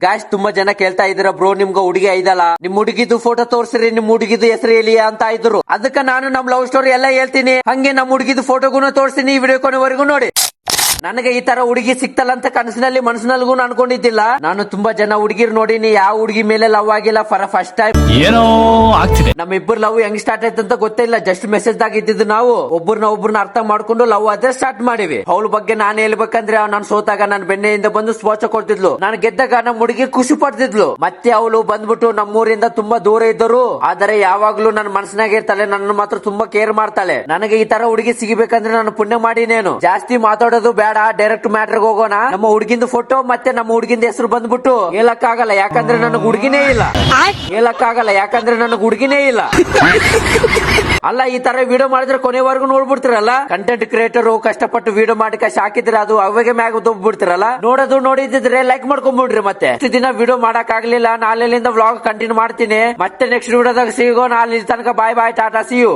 Guys ತುಂಬಾ ಜನ ಕೇಳ್ತಾ ಇದ್ರ ಬ್ರೋ ನಿಮ್ಗ ಹುಡುಗಿ ಐದಲ್ಲ, ನಿಮ್ ಹುಡುಗಿದು ಫೋಟೋ ತೋರ್ಸ್ರಿ, ನಿಮ್ ಹುಡುಗಿದು ಹೆಸರು ಹೇಳಿ ಅಂತ ಇದ್ರು. ಅದಕ್ಕ ನಾನು ನಮ್ ಲವ್ ಸ್ಟೋರಿ ಎಲ್ಲ ಹೇಳ್ತೀನಿ, ಹಂಗೆ ನಮ್ ಹುಡುಗಿದು ಫೋಟೋಗೂ ತೋರಿಸ್ತೀನಿ. ಈ ವಿಡಿಯೋ ಕೊನೆವರೆಗೂ ನೋಡಿ. ನನಗೆ ಈ ತರ ಹುಡುಗಿ ಸಿಕ್ತಲ್ಲ ಅಂತ ಕನಸಿನಲ್ಲಿ ಮನಸ್ಸಿನಲ್ಲಿಗೂ ಅನ್ಕೊಂಡಿದ್ದಿಲ್ಲ. ನಾನು ತುಂಬಾ ಜನ ಹುಡುಗಿರ್ ನೋಡಿನಿ, ಯಾವ ಹುಡುಗಿ ಮೇಲೆ ಲವ್ ಆಗಿಲ್ಲ. ಫಸ್ಟ್ ಟೈಮ್ ಏನೋ ಆಗ್ತಿದೆ. ನಮ್ಮಿಬ್ಬರು ಲವ್ ಹೆಂಗ್ ಸ್ಟಾರ್ಟ್ ಆಯ್ತು ಅಂತ ಗೊತ್ತಿಲ್ಲ. ಜಸ್ಟ್ ಮೆಸೇಜ್ ದಾಗ ಇದ್ದಿದ್ದು ನಾವು ಒಬ್ಬರನ್ನ ಅರ್ಥ ಮಾಡ್ಕೊಂಡು ಲವ್ ಅದೇ ಸ್ಟಾರ್ಟ್ ಮಾಡಿವಿ. ಅವಳ ಬಗ್ಗೆ ನಾನು ಹೇಳ್ಬೇಕಂದ್ರೆ, ನಾನು ಸೋತಾಗ ನನ್ನ ಬೆಣ್ಣೆಯಿಂದ ಬಂದು ಸ್ಪೋಚ ಕೊಡ್ತಿದ್ಲು, ನಾನು ಗೆದ್ದಾಗ ನಮ್ಮ ಹುಡುಗಿ ಖುಷಿ ಪಡ್ತಿದ್ಲು. ಮತ್ತೆ ಅವಳು ಬಂದ್ಬಿಟ್ಟು ನಮ್ಮೂರಿಂದ ತುಂಬಾ ದೂರ ಇದ್ದರು, ಆದರೆ ಯಾವಾಗ್ಲೂ ನನ್ನ ಮನಸ್ಸಿನಾಗ ಇರ್ತಾಳೆ. ನನ್ನ ಮಾತ್ರ ತುಂಬಾ ಕೇರ್ ಮಾಡ್ತಾಳೆ. ನನಗೆ ಈ ತರ ಹುಡುಗಿ ಸಿಗಬೇಕಂದ್ರೆ ನಾನು ಪುಣ್ಯ ಮಾಡಿನೇನು. ಜಾಸ್ತಿ ಮಾತಾಡೋದು ಬೇಡ, ಡೈರೆಕ್ಟ್ ಮ್ಯಾಟರ್ ಹೋಗೋಣ. ನಮ್ಮ ಹುಡುಗಿಂದ ಫೋಟೋ ಮತ್ತೆ ನಮ್ಮ ಹುಡುಗಿಂದ ಹೆಸರು ಬಂದ್ಬಿಟ್ಟು ಹೇಳಕ್ಕಾಗಲ್ಲ, ಯಾಕಂದ್ರೆ ನನಗೆ ಹುಡುಗಿನೇ ಇಲ್ಲ. ಹೇಳಕ್ಕಾಗಲ್ಲ ಯಾಕಂದ್ರೆ ನನಗೆ ಹುಡುಗಿನೇ ಇಲ್ಲ. ಅಲ್ಲ, ಈ ತರ ವಿಡಿಯೋ ಮಾಡಿದ್ರೆ ಕೊನೆವರೆಗೂ ನೋಡ್ಬಿಡ್ತಿರಲ್ಲ. ಕಂಟೆಂಟ್ ಕ್ರಿಯೇಟರ್ ಕಷ್ಟಪಟ್ಟು ವಿಡಿಯೋ ಮಾಡಿ ಕಷ್ಟ ಹಾಕಿದ್ರೆ ಅದು ಅವಾಗ ಮ್ಯಾಗ ಬಿಡ್ತಿರಲ್ಲ. ನೋಡೋದು ನೋಡಿದ್ರೆ ಲೈಕ್ ಮಾಡ್ಕೊಂಡ್ಬಿಡ್ರಿ. ಮತ್ತೆ ಇಷ್ಟು ದಿನ ವಿಡಿಯೋ ಮಾಡಕ್ ಆಗ್ಲಿಲ್ಲ, ನಾಳೆಯಿಂದ ವ್ಲಾಗ್ ಕಂಟಿನ್ಯೂ ಮಾಡ್ತೀನಿ. ಮತ್ತೆ ನೆಕ್ಸ್ಟ್ ವಿಡಿಯೋದಾಗ ಸಿಗೋಣ. ಅಲ್ಲಿ ತನಕ ಬಾಯ್ ಬಾಯ್, ಟಾಟಾ, ಸಿ ಯು.